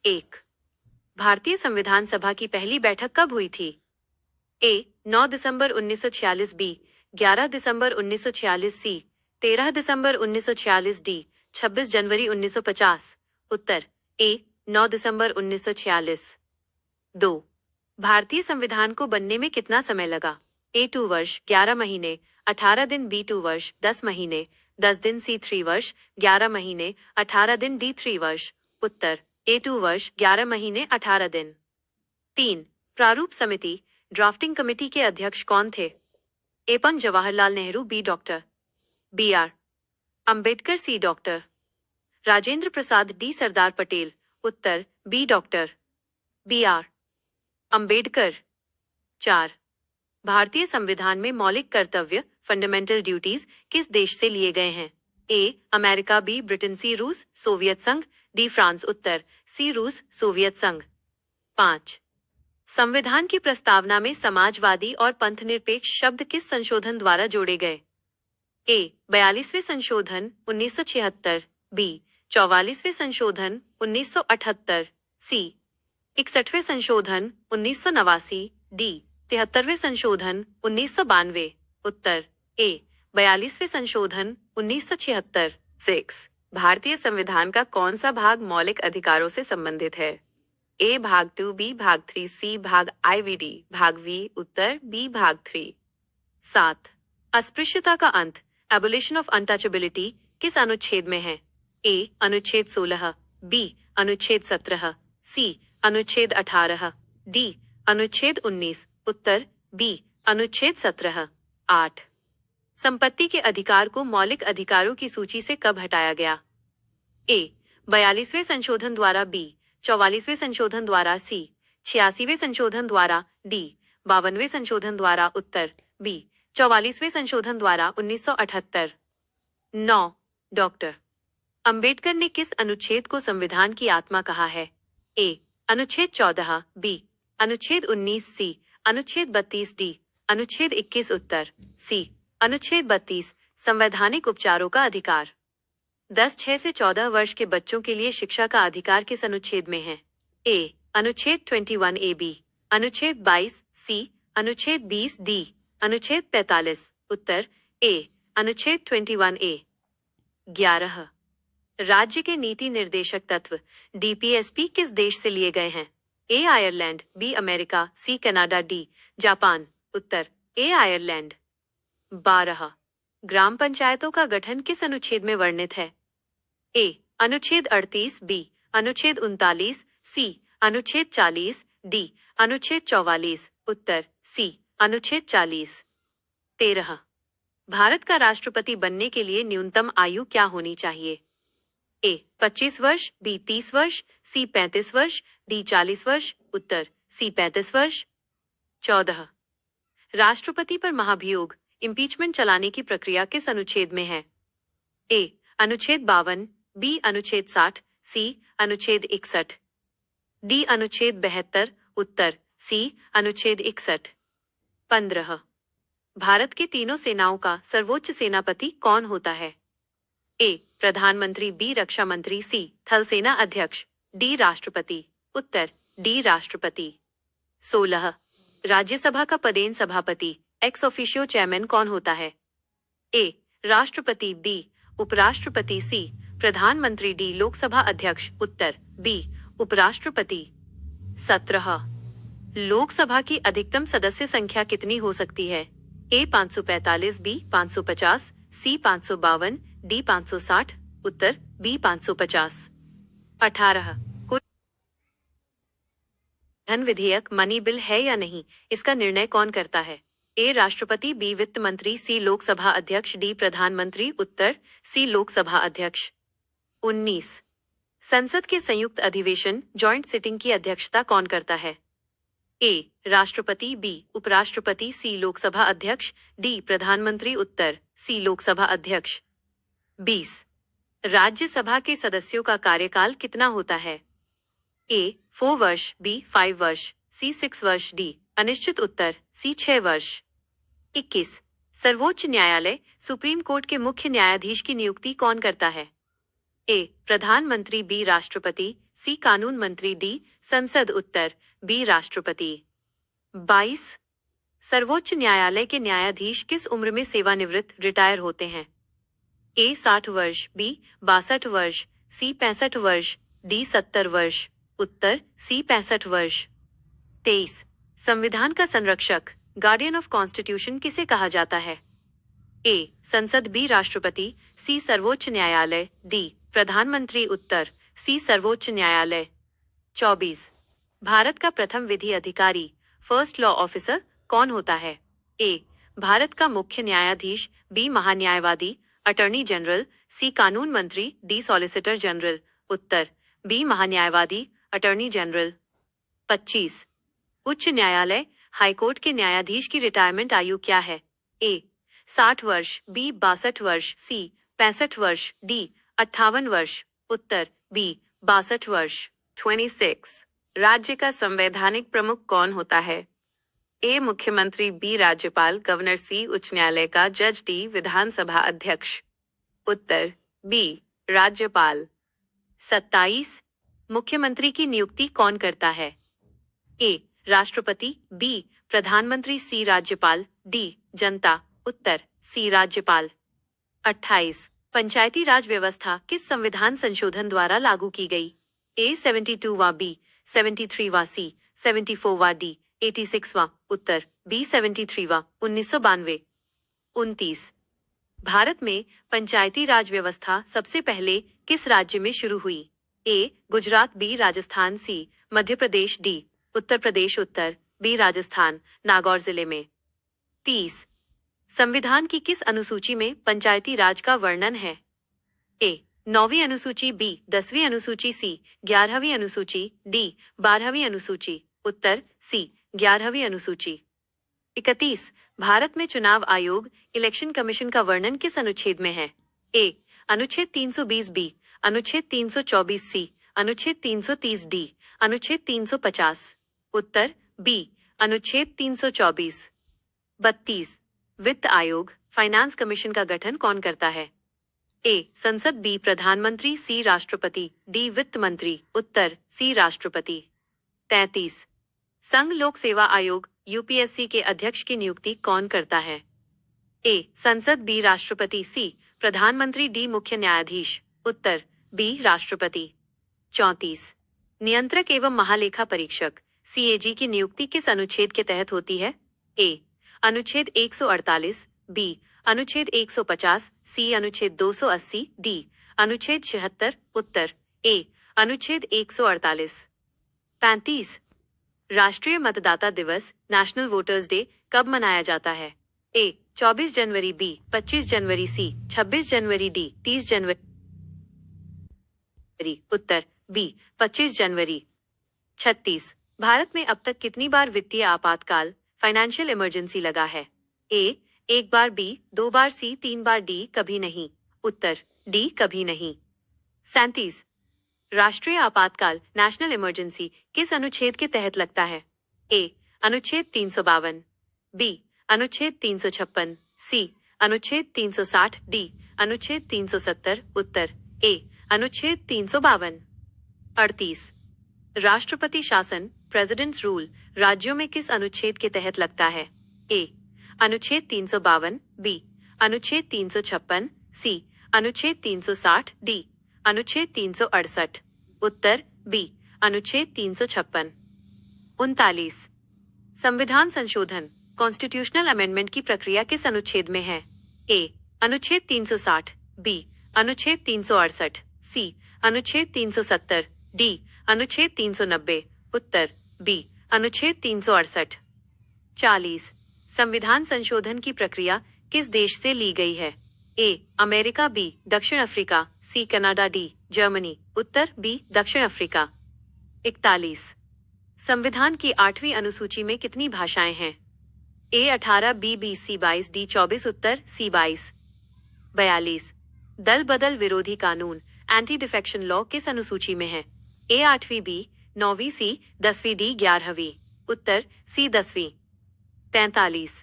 एक। भारतीय संविधान सभा की पहली बैठक कब हुई थी? ए 9 दिसंबर 1946, बी 11 दिसंबर 1946, सी 13 दिसंबर 1946, डी 26 जनवरी 1950। उत्तर ए 9 दिसंबर 1946। 2। भारतीय संविधान को बनने में कितना समय लगा? ए 2 वर्ष 11 महीने 18 दिन, बी 2 वर्ष 10 महीने 10 दिन, सी 3 वर्ष 11 महीने 18 दिन, डी 3 वर्ष। उत्तर ए 2 वर्ष 11 महीने 18 दिन। 3। प्रारूप समिति ड्राफ्टिंग कमेटी के अध्यक्ष कौन थे? A Pandit Jawaharlal Nehru, B doctor B R Ambedkar, C doctor Rajendra Prasad, D Sardar Patel. उत्तर B doctor B R Ambedkar. 4। भारतीय संविधान में मौलिक कर्तव्य फंडामेंटल ड्यूटीज किस देश से लिए गए हैं? ए अमेरिका, बी ब्रिटेन, सी रूस सोवियत संघ, डी फ्रांस। उत्तर सी रूस सोवियत संघ। 5। संविधान की प्रस्तावना में समाजवादी और पंथनिरपेक्ष शब्द किस संशोधन द्वारा जोड़े गए? ए 42वें संशोधन 1976, बी 44वें संशोधन 1978, सी 61वें संशोधन 1989, डी 73वें संशोधन 1992। उत्तर ए 42वें संशोधन 1976। 6। भारतीय संविधान का कौन सा भाग मौलिक अधिकारों से संबंधित है? ए भाग 2, बी भाग 3, सी भाग IVD, भाग वी। उत्तर बी भाग 3। 7। अस्पृश्यता का अंत एबोलिशन ऑफ अनटचेबिलिटी किस अनुच्छेद में है? ए अनुच्छेद 16, बी अनुच्छेद 17, सी अनुच्छेद 18, डी अनुच्छेद 19। उत्तर बी अनुच्छेद 17। 8। संपत्ति के अधिकार को मौलिक अधिकारों की सूची से कब हटाया गया? ए 42वें संशोधन द्वारा, बी 44वें संशोधन द्वारा, सी 86वें संशोधन द्वारा, डी 52वें संशोधन द्वारा। उत्तर बी 44वें संशोधन द्वारा 1978। 9। डॉक्टर अंबेडकर ने किस अनुच्छेद को संविधान की आत्मा कहा है? ए अनुच्छेद 14, बी अनुच्छेद 19, सी अनुच्छेद 32, डी अनुच्छेद 21। उत्तर सी अनुच्छेद 32 संवैधानिक उपचारों का अधिकार। 10 6 से 14 वर्ष के बच्चों के लिए शिक्षा का अधिकार किस अनुच्छेद में है? ए अनुच्छेद 21, ए बी अनुच्छेद 22, सी अनुच्छेद 20, डी अनुच्छेद 45। उत्तर ए अनुच्छेद 21 ए। 11। राज्य के नीति निर्देशक तत्व DPSP किस देश से लिए गए हैं? A Ireland, B America, C Canada, D Japan. उत्तर ए आयरलैंड। 12। ग्राम पंचायतों का गठन किस अनुच्छेद में वर्णित है? ए अनुच्छेद 38, बी अनुच्छेद 39, सी अनुच्छेद 40, डी अनुच्छेद 44। उत्तर सी अनुच्छेद 40। 13। भारत का राष्ट्रपति बनने के लिए न्यूनतम आयु क्या होनी चाहिए? ए 25 वर्ष, बी 30 वर्ष, सी 35 वर्ष, डी 40 वर्ष। उत्तर सी 35 वर्ष। 14। राष्ट्रपति पर महाभियोग इम्पीचमेंट चलाने की प्रक्रिया किस अनुच्छेद में है? ए अनुच्छेद 52, बी अनुच्छेद 60, सी अनुच्छेद 61, डी अनुच्छेद 72। उत्तर सी अनुच्छेद 61। 15। भारत के तीनों सेनाओं का सर्वोच्च सेनापति कौन होता है? ए प्रधानमंत्री, बी रक्षा मंत्री, सी थल सेना अध्यक्ष, डी राष्ट्रपति। उत्तर डी राष्ट्रपति। 16। राज्यसभा का पदेन सभापति एक्स ऑफिशियो चेयरमैन कौन होता है? ए राष्ट्रपति, बी उपराष्ट्रपति, सी प्रधानमंत्री, डी लोकसभा अध्यक्ष। उत्तर बी उपराष्ट्रपति। 17। लोकसभा की अधिकतम सदस्य संख्या कितनी हो सकती है? ए 545, बी 550, सी 552, डी 560। उत्तर बी 550। 18। कोई धन विधेयक मनी बिल है या नहीं, इसका निर्णय कौन करता है? ए राष्ट्रपति, बी वित्त मंत्री, सी लोकसभा अध्यक्ष, डी प्रधानमंत्री। उत्तर सी लोकसभा अध्यक्ष। 19। संसद के संयुक्त अधिवेशन जॉइंट सिटिंग की अध्यक्षता कौन करता है? ए राष्ट्रपति, बी उपराष्ट्रपति, सी लोकसभा अध्यक्ष, डी प्रधानमंत्री। उत्तर सी लोकसभा अध्यक्ष। 20। राज्यसभा के सदस्यों का कार्यकाल कितना होता है? ए 4 वर्ष, बी 5 वर्ष, सी 6 वर्ष, डी अनिश्चित। उत्तर सी 6 वर्ष। 21। सर्वोच्च न्यायालय सुप्रीम कोर्ट के मुख्य न्यायाधीश की नियुक्ति कौन करता है? ए प्रधानमंत्री, बी राष्ट्रपति, सी कानून मंत्री, डी संसद, उत्तर बी राष्ट्रपति। 22 सर्वोच्च न्यायालय के न्यायाधीश किस उम्र में सेवानिवृत्त रिटायर होते हैं? ए 60 वर्ष, बी 62 वर्ष, सी 65 वर्ष, डी 70 वर्ष, उत्तर सी 65 वर्ष। 23 संविधान का संरक्षक, गार्डियन ऑफ कॉन्स्टिट्यूशन किसे कहा जाता है? ए संसद, बी राष्ट्रपति, सी सर्वोच्च न्यायालय, डी प्रधानमंत्री, उत्तर सी सर्वोच्च न्यायालय। 24 भारत का प्रथम विधि अधिकारी, फर्स्ट लॉ ऑफिसर कौन होता है? ए भारत का मुख्य न्यायाधीश, बी महान्यायवादी, अटॉर्नी जनरल, सी कानून मंत्री, डी सॉलिसिटर जनरल, उत्तर बी महान्यायवादी, अटॉर्नी जनरल। 25 उच्च न्यायालय, हाईकोर्ट के न्यायाधीश की रिटायरमेंट आयु क्या है? ए 60 वर्ष, बी 62 वर्ष, सी 65 वर्ष, डी 58 वर्ष, उत्तर बी 62 वर्ष। 26 राज्य का संवैधानिक प्रमुख कौन होता है? ए मुख्यमंत्री, बी राज्यपाल, गवर्नर, सी उच्च न्यायालय का जज, डी विधानसभा अध्यक्ष, उत्तर बी राज्यपाल। 27 मुख्यमंत्री की नियुक्ति कौन करता है? ए राष्ट्रपति, बी प्रधानमंत्री, सी राज्यपाल, डी जनता, उत्तर सी राज्यपाल। 28 पंचायती राज व्यवस्था किस संविधान संशोधन द्वारा लागू की गई? ए 72वां, बी 73वां, सी 74वां, डी 86वां, उत्तर बी 73वां, 1992। 29 भारत में पंचायती राज व्यवस्था सबसे पहले किस राज्य में शुरू हुई? ए गुजरात, बी राजस्थान, सी मध्य प्रदेश, डी उत्तर प्रदेश, उत्तर बी राजस्थान, नागौर जिले में। 30 संविधान की किस अनुसूची में पंचायती राज का वर्णन है? ए 9वीं अनुसूची, बी 10वीं अनुसूची, सी 11वीं अनुसूची, डी 12वीं अनुसूची, उत्तर सी 11वीं अनुसूची। 31 भारत में चुनाव आयोग, इलेक्शन कमीशन का वर्णन किस अनुच्छेद में है? ए अनुच्छेद 320, बी अनुच्छेद 324, सी अनुच्छेद 330, डी अनुच्छेद 350, उत्तर बी अनुच्छेद 324। 32 वित्त आयोग, फाइनेंस कमीशन का गठन कौन करता है? ए संसद, बी प्रधानमंत्री, सी राष्ट्रपति, डी वित्त मंत्री, उत्तर सी राष्ट्रपति। 33 संघ लोक सेवा आयोग यूपीएससी के अध्यक्ष की नियुक्ति कौन करता है? ए संसद, बी राष्ट्रपति, सी प्रधानमंत्री, डी मुख्य न्यायाधीश, उत्तर बी राष्ट्रपति। 34 नियंत्रक एवं महालेखा परीक्षक सीएजी की नियुक्ति किस अनुच्छेद के तहत होती है? ए अनुच्छेद 148, बी अनुच्छेद 150, सी अनुच्छेद 280, डी अनुच्छेद 76, उत्तर ए अनुच्छेद 148। 35 राष्ट्रीय मतदाता दिवस, नेशनल वोटर्स डे कब मनाया जाता है? ए 24 जनवरी, बी 25 जनवरी, सी 26 जनवरी, डी 30 जनवरी, उत्तर बी 25 जनवरी। 36 भारत में अब तक कितनी बार वित्तीय आपातकाल, फाइनेंशियल इमरजेंसी लगा है? ए एक बार, बी 2 बार, सी 3 बार, डी कभी नहीं, उत्तर डी कभी नहीं। 37 राष्ट्रीय आपातकाल, नेशनल इमरजेंसी किस अनुच्छेद के तहत लगता है? ए अनुच्छेद 352, बी अनुच्छेद 356, सी अनुच्छेद 360, डी अनुच्छेद 370, उत्तर ए अनुच्छेद 352। 38 राष्ट्रपति शासन, प्रेसिडेंट्स रूल राज्यों में किस अनुच्छेद के तहत लगता है? ए अनुच्छेद 352, बी अनुच्छेद 356, सी अनुच्छेद 360, डी अनुच्छेद 368, उत्तर बी अनुच्छेद 356। 39 संविधान संशोधन, कॉन्स्टिट्यूशनल अमेंडमेंट की प्रक्रिया किस अनुच्छेद में है? ए अनुच्छेद 360, बी अनुच्छेद 368, सी अनुच्छेद 370, डी अनुच्छेद 390, उत्तर बी अनुच्छेद 368। 40 संविधान संशोधन की प्रक्रिया किस देश से ली गई है? ए अमेरिका, बी दक्षिण Africa, C Canada, D Germany, उत्तर बी दक्षिण अफ्रीका। 41 संविधान की 8वीं अनुसूची में कितनी भाषाएं हैं? ए 18, बी 20, सी 22, डी 24, उत्तर सी 22। 42 दल बदल विरोधी कानून, एंटी डिफेक्शन लॉ किस अनुसूची में है? ए 8वीं, बी 9वीं, सी 10वीं, डी 11वीं, उत्तर सी 10वीं। 43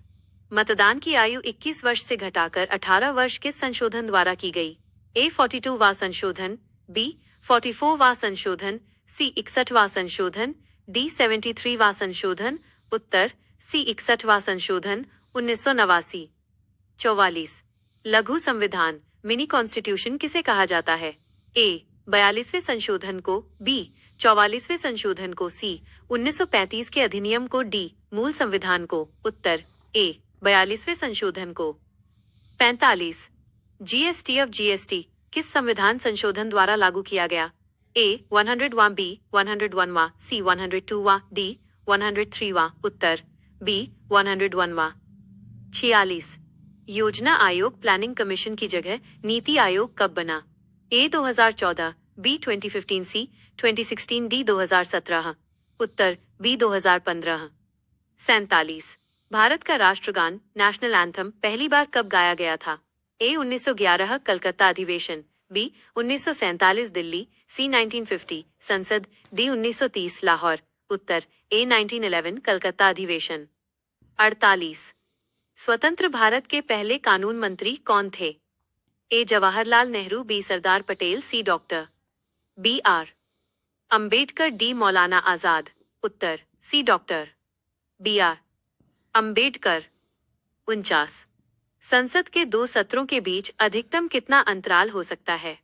मतदान की आयु 21 वर्ष से घटाकर 18 वर्ष किस संशोधन द्वारा की गई? ए 42वां संशोधन, बी 44वां संशोधन, सी 61वां संशोधन, डी 73वां संशोधन, उत्तर सी 61वां संशोधन 1989। 44 लघु संविधान मिनी कॉन्स्टिट्यूशन किसे कहा जाता है? ए 42वें संशोधन को, बी 44वें संशोधन को, सी 1935 के अधिनियम को, डी मूल संविधान को। उत्तर ए 42वें संशोधन को। 45 जीएसटी ऑफ जीएसटी किस संविधान संशोधन द्वारा लागू किया गया? ए 101, बी 101वां, सी 102वां, डी 103वां। उत्तर बी 101वां। 46 योजना आयोग प्लानिंग कमीशन की जगह नीति आयोग कब बना? ए 2014, बी 2015, सी 2016, डी 2017। उत्तर बी 2015। 47 भारत का राष्ट्रगान नेशनल एंथम पहली बार कब गाया गया था? ए 1911 कलकत्ता अधिवेशन, बी 1947 दिल्ली, सी 1950 संसद, डी 1930 लाहौर। उत्तर ए 1911 कलकत्ता अधिवेशन। 48 स्वतंत्र भारत के पहले कानून मंत्री कौन थे? A Jawaharlal Nehru, B Sardar Patel, C doctor B R Ambedkar, D Maulana Azad. उत्तर C doctor B R Ambedkar. 49 संसद के 2 सत्रों के बीच अधिकतम कितना अंतराल हो सकता है?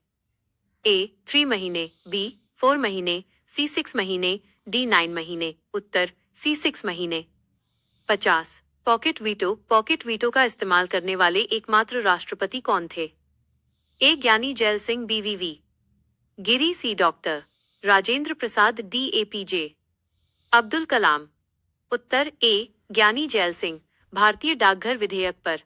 ए 3 महीने, बी 4 महीने, सी 6 महीने, डी 9 महीने। उत्तर सी 6 महीने। 50 पॉकेट वीटो का इस्तेमाल करने वाले एकमात्र राष्ट्रपति कौन थे? ए ज्ञानी जैल सिंह, बीवीवी गिरी, सी doctor Rajendra Prasad, D APJ Abdul Kalam. उत्तर ए ज्ञानी जैल सिंह। भारतीय डाकघर विधेयक पर